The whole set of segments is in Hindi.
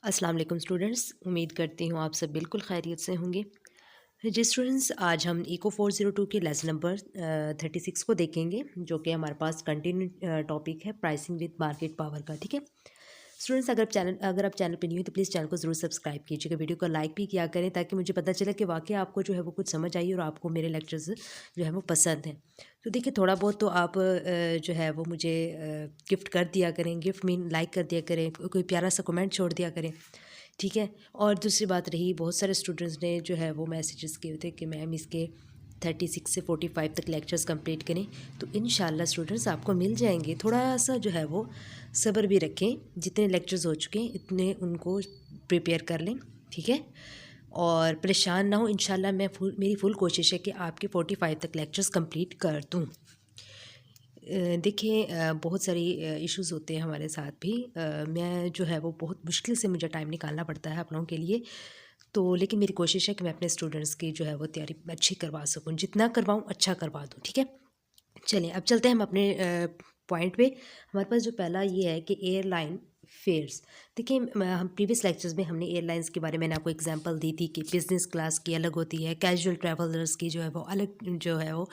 अस्सलाम वालेकुम स्टूडेंट्स, उम्मीद करती हूँ आप सब बिल्कुल खैरियत से होंगे। जी स्टूडेंट्स, आज हम इको 402 के लेसन नंबर 36 को देखेंगे, जो कि हमारे पास कंटिन्यू टॉपिक है प्राइसिंग विद मार्केट पावर का। ठीक है स्टूडेंट्स, अगर आप चैनल पे न्यू हो तो प्लीज़ चैनल को ज़रूर सब्सक्राइब कीजिएगा, वीडियो को लाइक भी किया करें ताकि मुझे पता चले कि वाकई आपको जो है वो कुछ समझ आई और आपको मेरे लेक्चर्स जो है वो पसंद हैं। तो देखिए, थोड़ा बहुत तो आप जो है वो मुझे गिफ्ट कर दिया करें, गिफ्ट मीन लाइक कर दिया करें, कोई प्यारा सा कमेंट छोड़ दिया करें। ठीक है। और दूसरी बात रही, बहुत सारे स्टूडेंट्स ने जो है वो मैसेजेस किए थे कि मैम इसके 36 से 45 तक लेक्चर्स कंप्लीट करें। तो इंशाल्लाह स्टूडेंट्स आपको मिल जाएंगे। थोड़ा सा जो है वो सब्र भी रखें, जितने लेक्चर्स हो चुके हैं इतने उनको प्रिपेयर कर लें। ठीक है, और परेशान ना हो, इंशाल्लाह मेरी फुल कोशिश है कि आपके 45 तक लेक्चर्स कंप्लीट कर दूँ। देखिए, बहुत सारी इश्यूज़ होते हैं हमारे साथ भी। मैं जो है वो बहुत मुश्किल से मुझे टाइम निकालना पड़ता है आप लोगों के लिए। तो लेकिन मेरी कोशिश है कि मैं अपने स्टूडेंट्स की जो है वो तैयारी अच्छी करवा सकूँ, जितना करवाऊँ अच्छा करवा दूँ। ठीक है, चलिए अब चलते हैं हम अपने पॉइंट पे। हमारे पास जो पहला ये है कि एयरलाइन फेयर्स। देखिए, हम प्रीवियस लेक्चर्स में हमने एयरलाइंस के बारे में मैंने आपको एग्जांपल दी थी कि बिज़नेस क्लास की अलग होती है, कैजुअल ट्रैवलर्स की जो है वो अलग जो है वो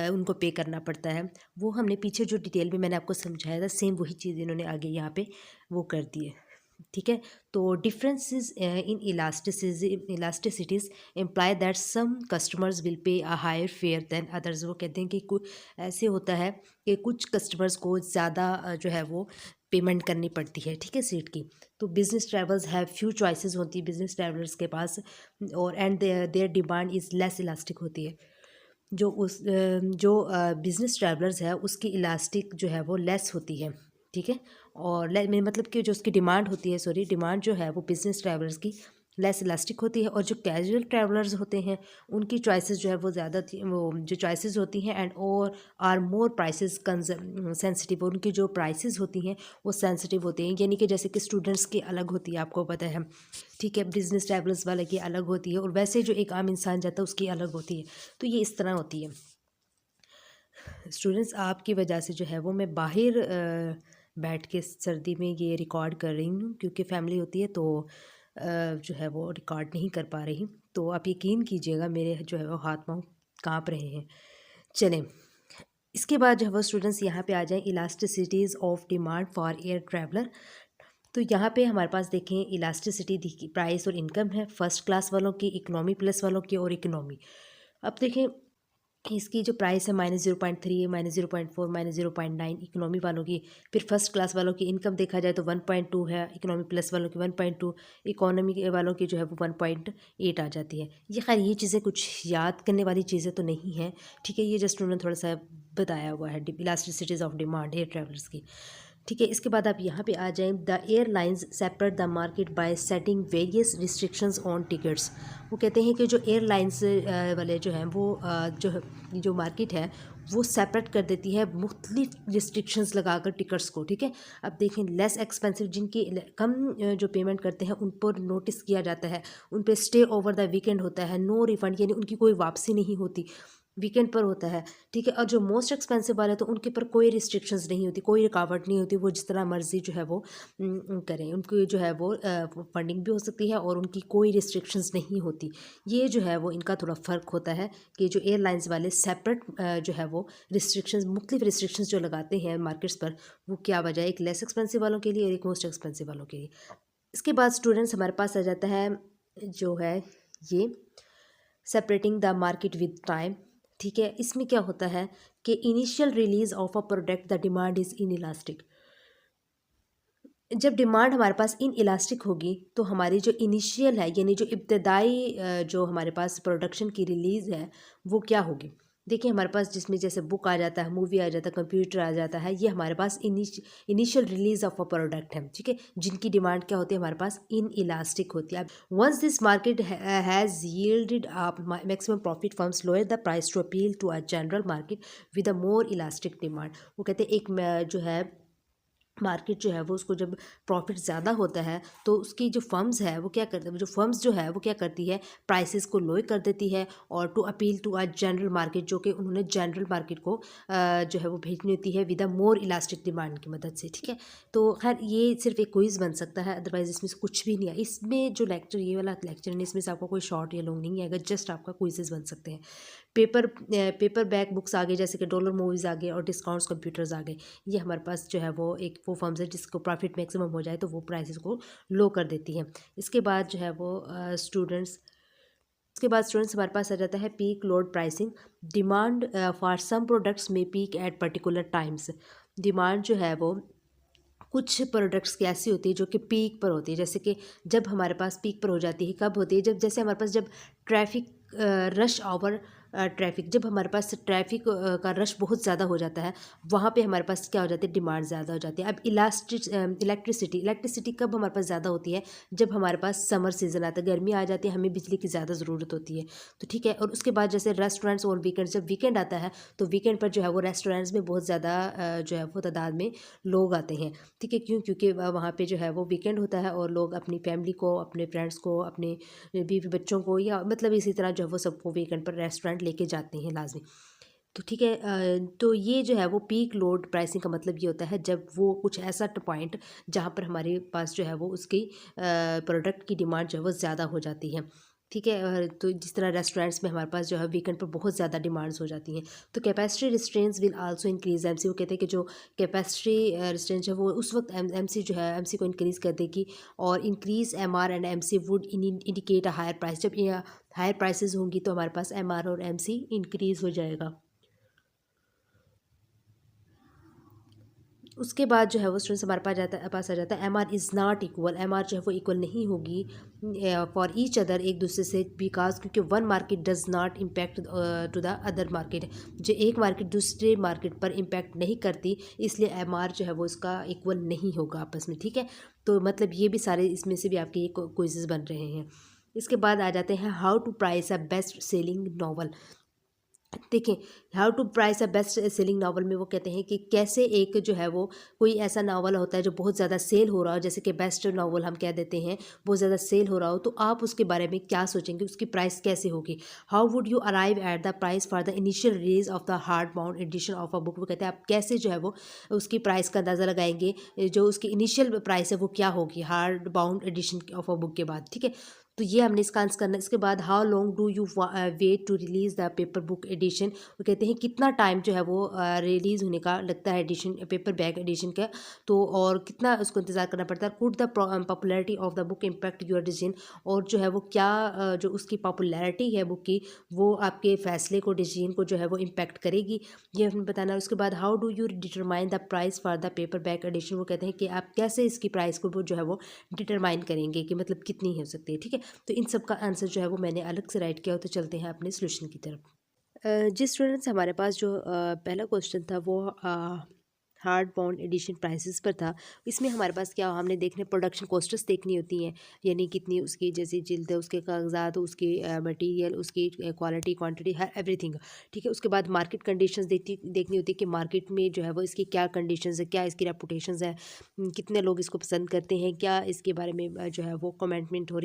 उनको पे करना पड़ता है। वो हमने पीछे जो डिटेल में मैंने आपको समझाया था, सेम वही चीज़ इन्होंने आगे यहाँ पे वो कर दी है। ठीक है, तो differences in elasticities imply that some customers will pay a higher fare than others. वो कहते हैं कि कुछ ऐसे होता है कि कुछ कस्टमर्स को ज़्यादा जो है वो पेमेंट करनी पड़ती है। ठीक है, सीट की। तो business travellers have few choices होती है बिजनेस ट्रैवलर्स के पास, और and their demand is less elastic होती है। जो बिजनेस ट्रैवलर्स है उसकी इलास्टिक जो है वो लेस होती है। ठीक है, और मतलब कि जो उसकी डिमांड होती है, सॉरी, डिमांड जो है वो बिजनेस ट्रैवलर्स की लेस इलास्टिक होती है। और जो कैजुअल ट्रैवलर्स होते हैं उनकी चॉइसेस जो है वो ज़्यादा थी, वो जो चॉइसेस होती हैं एंड और आर मोर प्राइसेस सेंसिटिव। उनकी जो प्राइसेस होती हैं वो सेंसिटिव होती हैं, यानी कि जैसे कि स्टूडेंट्स की अलग होती है, आपको पता है। ठीक है, बिजनेस ट्रैवलर्स वाले की अलग होती है, और वैसे जो एक आम इंसान जाता है उसकी अलग होती है। तो ये इस तरह होती है। स्टूडेंट्स, आपकी वजह से जो है वो मैं बाहर बैठ के सर्दी में ये रिकॉर्ड कर रही हूँ, क्योंकि फैमिली होती है तो जो है वो रिकॉर्ड नहीं कर पा रही। तो आप यकीन कीजिएगा मेरे जो है वो हाथ पाँव काँप रहे हैं। चलें, इसके बाद जो है वो स्टूडेंट्स यहाँ पे आ जाएं, elasticities of demand for air traveller. तो यहाँ पे हमारे पास देखें इलास्टिसिटी की प्राइस और इनकम है, फर्स्ट क्लास वालों की, इकोनॉमी प्लस वालों की और इकोनॉमी। अब देखें, इसकी जो प्राइस है -0.3 है, -0.4, -0.9 इकोनॉमी वालों की। फिर फर्स्ट क्लास वालों की इनकम देखा जाए तो 1.2 है, इकोनॉमी प्लस वालों की 1.2, इकोनॉमी वालों की जो है वो 1.8 आ जाती है। ये खैर ये चीज़ें कुछ याद करने वाली चीज़ें तो नहीं हैं। ठीक है, ये जस्ट उन्होंने थोड़ा सा बताया हुआ है, इलास्टिसिटीज़ ऑफ डिमांड एयर ट्रैवलर्स की। ठीक है, इसके बाद आप यहाँ पे आ जाएं, the airlines separate the market bye setting various restrictions on tickets. वो कहते हैं कि जो एयरलाइंस वाले जो हैं वो जो मार्केट है वो सेपरेट कर देती है मुख्तलिफ रिस्ट्रिक्शंस लगाकर टिकट्स को। ठीक है, अब देखें, लेस एक्सपेंसिव जिनकी कम जो पेमेंट करते हैं उन पर नोटिस किया जाता है, उन पर स्टे ओवर द वीकेंड होता है, नो रिफंड, यानी उनकी कोई वापसी नहीं होती, वीकेंड पर होता है। ठीक है, और जो मोस्ट एक्सपेंसिव वाले तो उनके पर कोई रिस्ट्रिक्शंस नहीं होती, कोई रुकावट नहीं होती, वो जिस तरह मर्जी जो है वो करें, उनकी जो है वो फंडिंग भी हो सकती है और उनकी कोई रिस्ट्रिक्शंस नहीं होती। ये जो है वो इनका थोड़ा फ़र्क होता है कि जो एयरलाइंस वाले सेपरेट जो है वो रिस्ट्रिक्शंस, मुख्तलिफ रिस्ट्रिक्शंस जो लगाते हैं मार्केट्स पर, वो क्या वजह है, एक लेस एक्सपेंसिव वालों के लिए और एक मोस्ट एक्सपेंसिव वालों के लिए। इसके बाद स्टूडेंट्स हमारे पास आ जाता है जो है ये separating the market with time. ठीक है, इसमें क्या होता है कि initial release of a product the demand is in elastic. जब डिमांड हमारे पास इन इलास्टिक होगी तो हमारी जो इनिशियल है, यानी जो इब्तदाई जो हमारे पास प्रोडक्शन की रिलीज़ है वो क्या होगी। देखिए, हमारे पास जिसमें जैसे बुक आ जाता है, मूवी आ जाता है, कंप्यूटर आ जाता है, ये हमारे पास initial release of a product है। ठीक है, जिनकी डिमांड क्या होती है हमारे पास इन इलास्टिक होती है। Once this market has yielded maximum profit firms lower the price to appeal to a general market with a more elastic demand. वो कहते हैं एक जो है मार्केट जो है वो उसको जब प्रॉफिट ज़्यादा होता है तो उसकी जो फर्म्स है वो क्या करते हैं, जो फर्म्स जो है वो क्या करती है, प्राइसेस को लो कर देती है और to appeal to a general market, जो कि उन्होंने जनरल मार्केट को जो है वो भेजनी होती है with a more elastic demand की मदद से। ठीक है, तो खैर ये सिर्फ एक क्विज़ बन सकता है, अदरवाइज इसमें से कुछ भी नहीं है। इसमें जो लेक्चर, ये वाला लेक्चर है, इसमें से आपका कोई शॉर्ट या लॉन्ग नहीं आएगा, जस्ट आपका क्विजेज बन सकते हैं। पेपर बैक बुक्स आ गए, जैसे कि डॉलर मूवीज़ आ गए और डिस्काउंट्स कंप्यूटर्स आ गए। ये हमारे पास जो है वो एक वो फर्म्स है जिसको प्रॉफिट मैक्सिमम हो जाए तो वो प्राइसेस को लो कर देती हैं। इसके बाद जो है वो स्टूडेंट्स उसके बाद स्टूडेंट्स हमारे पास आ जाता है peak load pricing. Demand for some products में peak at particular times. Demand जो है वो कुछ प्रोडक्ट्स की ऐसी होती है जो कि पीक पर होती है, जैसे कि जब हमारे पास पीक पर हो जाती है, कब होती है, जब जैसे हमारे पास जब ट्रैफिक रश आवर ट्रैफिक, जब हमारे पास ट्रैफिक का रश बहुत ज़्यादा हो जाता है, वहाँ पे हमारे पास क्या हो जाती है, डिमांड ज़्यादा हो जाती है। अब इलेक्ट्रिसिटी कब हमारे पास ज़्यादा होती है, जब हमारे पास समर सीज़न आता है, गर्मी आ जाती है, हमें बिजली की ज़्यादा ज़रूरत होती है। तो ठीक है, और उसके बाद जैसे रेस्टोरेंट्स और वीकेंड, जब वीकेंड आता है तो वीकेंड पर जो है वो रेस्टोरेंट्स में बहुत ज़्यादा जो है वो तादाद में लोग आते हैं। ठीक है, क्यों, क्योंकि वहाँ पे जो है वो वीकेंड होता है और लोग अपनी फैमिली को, अपने फ्रेंड्स को, अपने बीवी बच्चों को, या मतलब इसी तरह जो है वो सबको वीकेंड पर रेस्टोरेंट लेके जाते हैं लाजमी। तो ठीक है, तो ये जो है वो पीक लोड प्राइसिंग का मतलब ये होता है जब वो कुछ ऐसा पॉइंट जहाँ पर हमारे पास जो है वो उसकी प्रोडक्ट की डिमांड जो है वो ज़्यादा हो जाती है। ठीक है, तो जिस तरह रेस्टोरेंट्स में हमारे पास जो है वीकेंड पर बहुत ज़्यादा डिमांड्स हो जाती हैं, तो capacity restraints will also increase MC. वो कहते हैं कि जो कैपेसिटी रिस्ट्रेंट है वो उस वक्त एमसी जो है एमसी को इंक्रीज़ कर देगी, और increase MR and MC would indicate a higher price. जब हायर प्राइसेस होंगी तो हमारे पास एमआर और एमसी इंक्रीज़ हो जाएगा। उसके बाद जो है वो स्टूडेंट्स हमारे पास आ जाता है M R is not equal. M R जो है वो इक्वल नहीं होगी फॉर ईच अदर, एक दूसरे से, बिकॉज क्योंकि one market does not impact to the other market. जो एक मार्केट दूसरे मार्केट पर इम्पैक्ट नहीं करती, इसलिए एम आर जो है वो इसका इक्वल नहीं होगा आपस में। ठीक है, तो मतलब ये भी सारे इसमें से भी आपके ये क्विजेज बन रहे हैं। इसके बाद आ जाते हैं how to price a best selling novel. देखें, how to price a best selling novel में वो कहते हैं कि कैसे एक जो है वो कोई ऐसा नावल होता है जो बहुत ज़्यादा सेल हो रहा हो, जैसे कि बेस्ट नावल हम कह देते हैं, बहुत ज़्यादा सेल हो रहा हो, तो आप उसके बारे में क्या सोचेंगे, उसकी प्राइस कैसे होगी। How would you arrive at the price for the initial release of the hardbound edition of a book. वो कहते हैं आप कैसे जो है वो उसकी प्राइस का अंदाज़ा लगाएंगे, जो उसकी इनिशियल प्राइस है वो क्या होगी hardbound edition of a book के बाद। ठीक है, तो ये हमने इसका आंसर करना है। इसके बाद how long do you wait to release the paper book edition. वो कहते हैं कितना टाइम जो है वो रिलीज़ होने का लगता है एडिशन, पेपर बैक एडिशन का, तो और कितना उसको इंतज़ार करना पड़ता है। Could the popularity of the book impact your decision. और जो है वो क्या जो उसकी पॉपुलैरिटी है बुक की, वो आपके फैसले को, डिसीजन को जो है वो इम्पैक्ट करेगी, ये हमें बताना है। उसके बाद how do you determine the price for the paperback edition. वो कहते हैं कि आप कैसे इसकी प्राइस को वो जो है वो डिटरमाइन करेंगे कि मतलब कितनी हो सकती है। ठीक है, तो इन सब का आंसर जो है वो मैंने अलग से राइट किया हो। तो चलते हैं अपने सोल्यूशन की तरफ। जिस स्टूडेंट्स हमारे पास जो पहला क्वेश्चन था वो हार्ड बाउंड एडिशन प्राइसेस पर था। इसमें हमारे पास क्या, हमने देखने प्रोडक्शन कॉस्ट्स देखनी होती हैं, यानी कितनी उसकी जैसे जिल्द है, उसके कागजात, उसकी मटेरियल, उसकी क्वालिटी, क्वांटिटी, हर एवरीथिंग। ठीक है, उसके बाद मार्केट कंडीशंस देखनी होती है कि मार्केट में जो है वो इसकी क्या कंडीशंस है, क्या इसकी रेपुटेशंस है, कितने लोग इसको पसंद करते हैं, क्या इसके बारे में जो है वो कमिटमेंट हो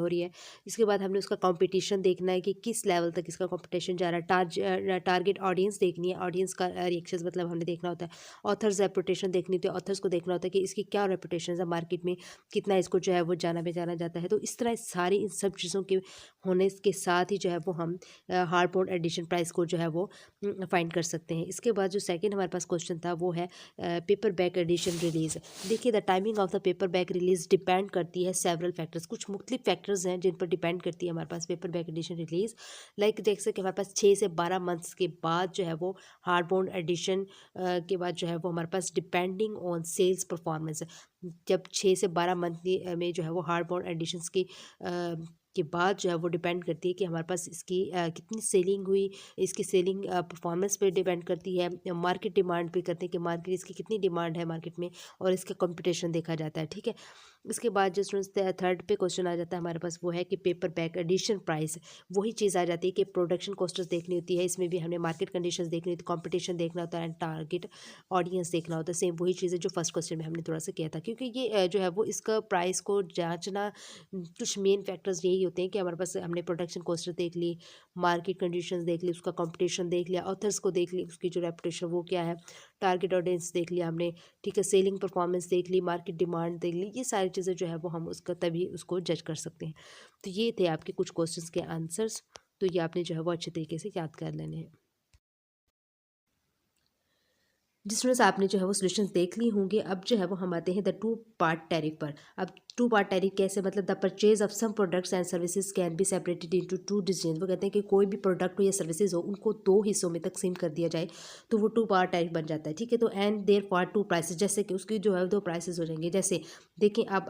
रही है। इसके बाद हमने उसका कंपटीशन देखना है कि किस लेवल तक इसका कंपटीशन जा रहा है। टारगेट ऑडियंस देखनी है, ऑडियंस का रिएक्शन मतलब हमने देखना होता है। ऑथर्स रेपुटेशन देखनी होती है, ऑथर्स को देखना होता है कि इसकी क्या रेपुटेशन है मार्केट में, कितना इसको जो है वो जाना पहचाना जाता है। तो इस तरह सारी इन सब चीज़ों के होने के साथ ही जो है वो हम हार्ड बाउंड एडिशन प्राइस को जो है वो फाइंड कर सकते हैं। इसके बाद जो सेकंड हमारे पास क्वेश्चन था वो है पेपर बैक एडिशन रिलीज़। देखिए, the timing of the paper back release depend करती है सेवरल फैक्टर्स, कुछ मुख्तलिफ फैक्टर्स हैं जिन पर डिपेंड करती है हमारे पास paperback edition release. Like देख सकते हमारे पास 6 से 12 मंथ्स के बाद जो है वो हार्ड बाउंड एडिशन के बाद जो है वो हमारे पास डिपेंडिंग ऑन सेल्स परफॉर्मेंस। जब 6 से 12 मंथ में जो है वो हार्ड बाउंड एडिशंस की के बाद जो है वो डिपेंड करती है कि हमारे पास इसकी कितनी सेलिंग हुई, इसकी सेलिंग परफॉर्मेंस पे डिपेंड करती है, मार्केट डिमांड पे करते हैं कि मार्केट इसकी कितनी डिमांड है मार्केट में, और इसका कंपटीशन देखा जाता है। ठीक है, इसके बाद जो स्टूडेंट्स थर्ड पे क्वेश्चन आ जाता है हमारे पास, वो है कि पेपर बैक एडिशन प्राइस। वही चीज़ आ जाती है कि प्रोडक्शन कॉस्ट्स देखनी होती है, इसमें भी हमें मार्केट कंडीशंस देखनी होती है, कंपटीशन देखना होता है एंड टारगेट ऑडियंस देखना होता है। सेम वही चीज़ है जो फर्स्ट क्वेश्चन में हमने थोड़ा सा किया था, क्योंकि ये जो है वो इसका प्राइस को जांचना, कुछ मेन फैक्टर्स यही होते हैं कि हमारे पास हमने प्रोडक्शन कॉस्ट देख ली, मार्केट कंडीशंस देख ली, उसका कंपटीशन देख लिया, ऑथर्स को देख ली, उसकी जो रेपुटेशन वो क्या है, टारगेट ऑडियंस देख लिया हमने, ठीक है, सेलिंग परफॉर्मेंस देख ली, मार्केट डिमांड देख ली। ये सारी चीज़ें जो है वो हम उसका तभी उसको जज कर सकते हैं। तो ये थे आपके कुछ क्वेश्चंस के आंसर्स। तो ये आपने जो है वो अच्छे तरीके से याद कर लेने हैं। जिस स्टूडेंट्स आपने जो है वो सॉल्यूशंस देख ली होंगे, अब जो है वो हम आते हैं द टू पार्ट टैरिफ पर। अब टू पार्ट टैरिफ कैसे, मतलब the purchase of some products and services can be separated into two decision. वो कहते हैं कि कोई भी प्रोडक्ट हो या सर्विसेज हो, उनको दो हिस्सों में तकसीम कर दिया जाए तो वो टू पार्ट टैरिफ बन जाता है, ठीक है। तो and there part two prices, जैसे कि उसकी जो है दो प्राइसेस हो जाएंगे। जैसे देखिए आप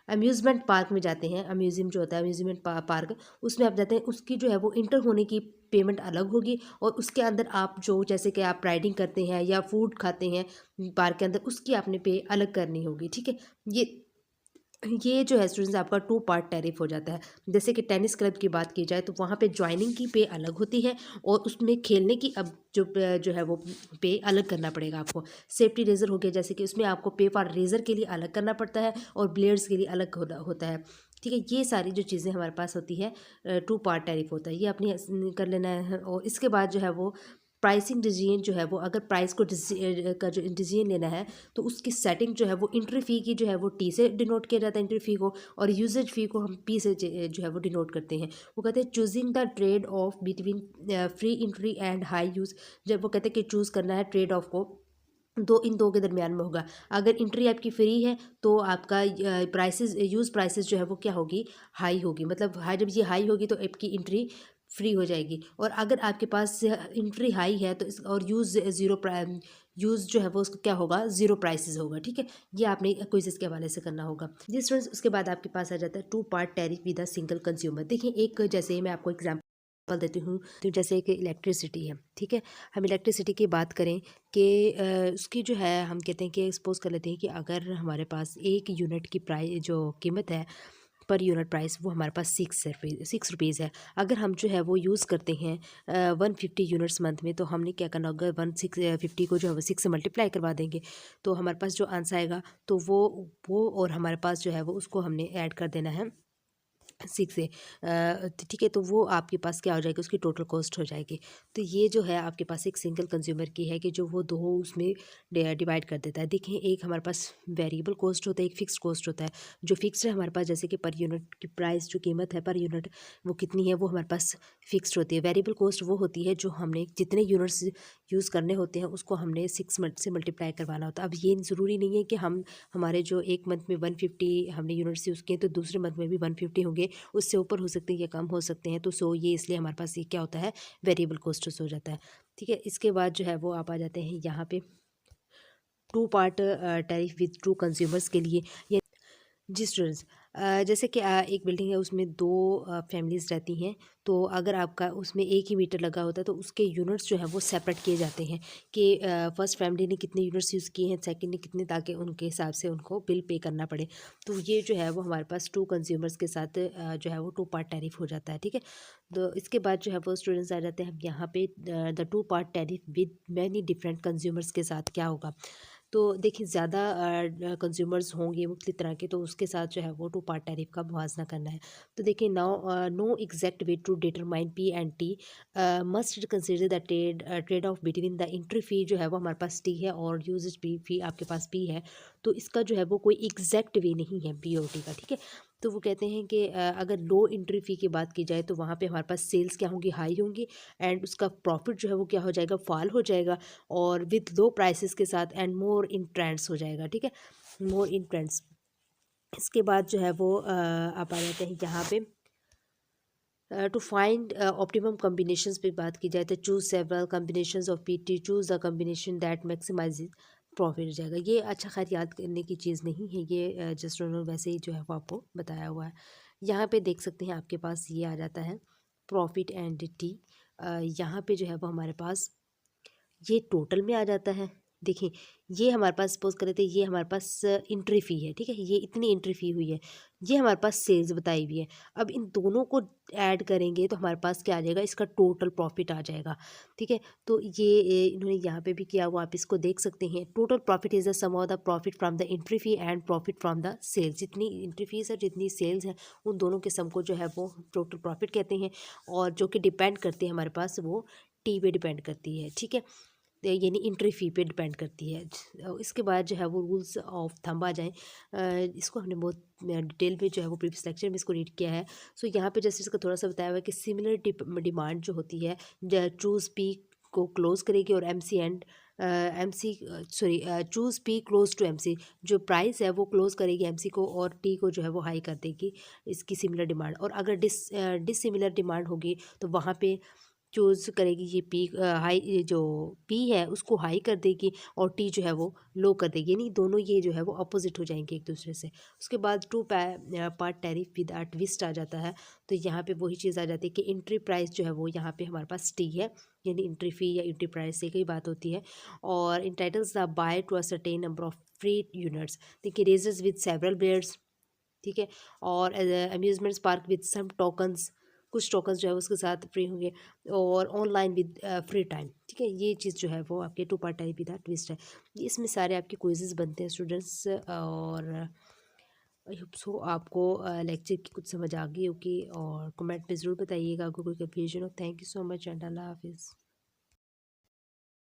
अम्यूज़मेंट पार्क में जाते हैं, अम्यूजियम जो होता है अम्यूज़मेंट पार्क, उसमें आप जाते हैं, उसकी जो है वो इंटर होने की पेमेंट अलग होगी, और उसके अंदर आप जो जैसे कि आप राइडिंग करते हैं या फूड खाते हैं पार्क के अंदर, उसकी आपने पे अलग करनी होगी, ठीक है। ये ये जो है स्टूडेंट्स आपका टू पार्ट टैरिफ हो जाता है। जैसे कि टेनिस क्लब की बात की जाए तो वहाँ पे ज्वाइनिंग की पे अलग होती है, और उसमें खेलने की अब जो है वो पे अलग करना पड़ेगा आपको। सेफ्टी रेजर हो गया, जैसे कि उसमें आपको पे फॉर रेजर के लिए अलग करना पड़ता है और ब्लेड्स के लिए अलग होता है, ठीक है। ये सारी जो चीज़ें हमारे पास होती है, टू पार्ट टैरिफ होता है, ये अपनी कर लेना है। और इसके बाद जो है वो प्राइसिंग डिसीजन जो है वो, अगर प्राइस को का जो डिसीजन लेना है तो उसकी सेटिंग जो है वो एंट्री फ़ी की जो है वो टी से डिनोट किया जाता है एंट्री फ़ी को, और यूजेज फ़ी को हम पी से जो है वो डिनोट करते हैं। वो कहते हैं choosing the trade off between free entry and high use. जब वो कहते हैं कि चूज़ करना है ट्रेड ऑफ को, इन दो के दरमियान में होगा। अगर एंट्री आपकी फ्री है तो आपका प्राइसेस यूज़ प्राइसेस जो है वो क्या होगी, हाई होगी। मतलब हाई, जब ये हाई होगी तो आपकी एंट्री फ्री हो जाएगी। और अगर आपके पास एंट्री हाई है तो इस और यूज़ जो है वो उसका क्या होगा, ज़ीरो प्राइसेस होगा, ठीक है। ये आपने क्विज़ के हवाले से करना होगा जी स्टूडेंट्स। उसके बाद आपके पास आ जाता है two part tariff with a single consumer. देखिए एक, जैसे मैं आपको एग्जाम्पल देती हूँ, तो जैसे कि इलेक्ट्रिसिटी है, ठीक है। हम इलेक्ट्रिसिटी की बात करें कि उसकी जो है, हम कहते हैं कि सपोज़ कर लेते हैं कि अगर हमारे पास एक यूनिट की प्राइस जो कीमत है पर यूनिट प्राइस, वो हमारे पास 6 रुपीज़ है। अगर हम जो है वो यूज़ करते हैं 150 यूनिट्स मंथ में, तो हमने क्या करना होगा, 150 को जो है वो 6 से मल्टीप्लाई करवा देंगे, तो हमारे पास जो आंसर आएगा तो वो और हमारे पास जो है वो उसको हमने ऐड कर देना है 6 से, ठीक है। तो वो आपके पास क्या हो जाएगी, उसकी टोटल कॉस्ट हो जाएगी। तो ये जो है आपके पास एक सिंगल कंज्यूमर की है कि जो वो दो उसमें डिवाइड कर देता है। देखिए एक हमारे पास वेरिएबल कॉस्ट होता है, एक फिक्स्ड कॉस्ट होता है। जो फिक्स्ड है हमारे पास, जैसे कि पर यूनिट की प्राइस जो कीमत है पर यूनिट वो कितनी है, वो हमारे पास फिक्स्ड होती है। वेरिएबल कॉस्ट वो होती है जो हमने जितने यूनिट्स यूज़ करने होते हैं उसको हमने 6 से मल्टीप्लाई करवाना होता है। अब ये ज़रूरी नहीं है कि हमारे जो एक मंथ में 150 हमने यूनिट्स यूज़ किए तो दूसरे मंथ में भी 150 होंगे, उससे ऊपर हो सकते हैं या कम हो सकते हैं। तो ये इसलिए हमारे पास ये क्या होता है, वेरिएबल कॉस्ट्स हो जाता है, ठीक है। इसके बाद जो है वो आप आ जाते हैं यहाँ पे two part tariff with two consumers के लिए। जी स्टूडेंट्स, जैसे कि एक बिल्डिंग है, उसमें दो फैमिलीज़ रहती हैं। तो अगर आपका उसमें एक ही मीटर लगा होता है तो उसके यूनिट्स जो है वो सेपरेट किए जाते हैं कि फर्स्ट फैमिली ने कितने यूनिट्स यूज़ किए हैं, सेकंड ने कितने, ताकि उनके हिसाब से उनको बिल पे करना पड़े। तो ये जो है वो हमारे पास टू कंज्यूमर्स के साथ जो है वो टू पार्ट टैरिफ हो जाता है, ठीक है। तो इसके बाद जो है वो स्टूडेंट्स आ जाते हैं यहाँ पे the two part tariff with many different consumers के साथ क्या होगा। तो देखिए ज़्यादा कंज्यूमर्स होंगे मुख्तलिफ तरह के, तो उसके साथ जो है वो टू पार्ट टैरिफ का मुवाजना करना है। तो देखिए no exact way to determine P and T must consider the trade off between the entry fee जो है वो हमारे पास टी है और यूजेज फ़ी आपके पास पी है। तो इसका जो है वो कोई एग्जैक्ट वे नहीं है पी और टी का, ठीक है। तो वो कहते हैं कि अगर लो एंट्री फ़ी की बात की जाए तो वहाँ पे हमारे पास सेल्स क्या होंगी, हाई होंगी, एंड उसका प्रॉफिट जो है वो क्या हो जाएगा, फॉल हो जाएगा, और विद लो प्राइसेस के साथ, एंड मोर इन ट्रेंड्स हो जाएगा, ठीक है, मोर इन ट्रेंड्स। इसके बाद जो है वो आप आ जाते हैं यहाँ पे टू फाइंड ऑप्टिमम कम्बिनेशंस पे बात की जाए तो choose several combinations of P T, choose the combination that maximize profit हो जाएगा। ये अच्छा खैर याद करने की चीज़ नहीं है, ये जस्ट उन्होंने वैसे ही जो है वो आपको बताया हुआ है। यहाँ पे देख सकते हैं आपके पास ये आ जाता है प्रॉफिट एंड टी। यहाँ पे जो है वो हमारे पास ये टोटल में आ जाता है, देखिए, ये हमारे पास सपोज़ कर लेते हैं, ये हमारे पास एंट्री फ़ी है, ठीक है? ये इतनी एंट्री फ़ी हुई है। ये हमारे पास सेल्स बताई हुई है। अब इन दोनों को ऐड करेंगे तो हमारे पास क्या आ जाएगा, इसका टोटल प्रॉफ़िट आ जाएगा, ठीक है? तो ये इन्होंने यहाँ पे भी किया हुआ, आप इसको देख सकते हैं। Total profit is the sum of the profit from the entry fee and profit from the sales. जितनी एंट्री फ़ीस है, जितनी सेल्स है, उन दोनों के सम को जो है वो टोटल प्रॉफ़िट कहते हैं, और जो कि डिपेंड करती है हमारे पास, वो टी पे डिपेंड करती है, ठीक है? यानी एंट्री फ़ी पे डिपेंड करती है। इसके बाद जो है वो रूल्स ऑफ थंब आ जाएँ। इसको हमने बहुत डिटेल में जो है वो प्रीवियस लेक्चर में इसको रीड किया है। सो यहाँ पे जैसे इसका थोड़ा-सा बताया हुआ है कि सिमिलर डिमांड जो होती है, ज चूज़ पी को क्लोज़ करेगी, और MC and MC sorry choose P close to MC, जो प्राइस है वो क्लोज़ करेगी एमसी को, और टी को जो है वो हाई कर देगी, इसकी सिमिलर डिमांड। और अगर डिसिमिलर डिमांड होगी तो वहाँ पे चूज़ करेगी ये पी, हाई, ये जो पी है उसको हाई कर देगी, और टी जो है वो लो कर देगी, यानी दोनों ये जो है वो अपोजिट हो जाएंगे एक दूसरे से। उसके बाद two part tariff with a twist आ जाता है। तो यहाँ पे वही चीज़ आ जाती है कि एंट्री प्राइस जो है वो यहाँ पे हमारे पास टी है, यानी एंट्री फ़ी या एंट्री प्राइस से कई बात होती है। और entitles the buy to a certain number of free units, देखिए रेजर्स विद सेवरल बेयर्स, ठीक है? और amusements park with some tokens, कुछ टोकन्स जो है उसके साथ फ्री होंगे, और ऑनलाइन विद फ्री टाइम, ठीक है? ये चीज़ जो है वो आपके two part type with twist है। इसमें सारे आपके क्विज़ेस बनते हैं स्टूडेंट्स, और आई होप सो आपको लेक्चर की कुछ समझ आ गई होगी, और कमेंट में ज़रूर बताइएगा अगर कोई कन्फ्यूजन हो। Thank you so much and अल्लाह हाफिज़।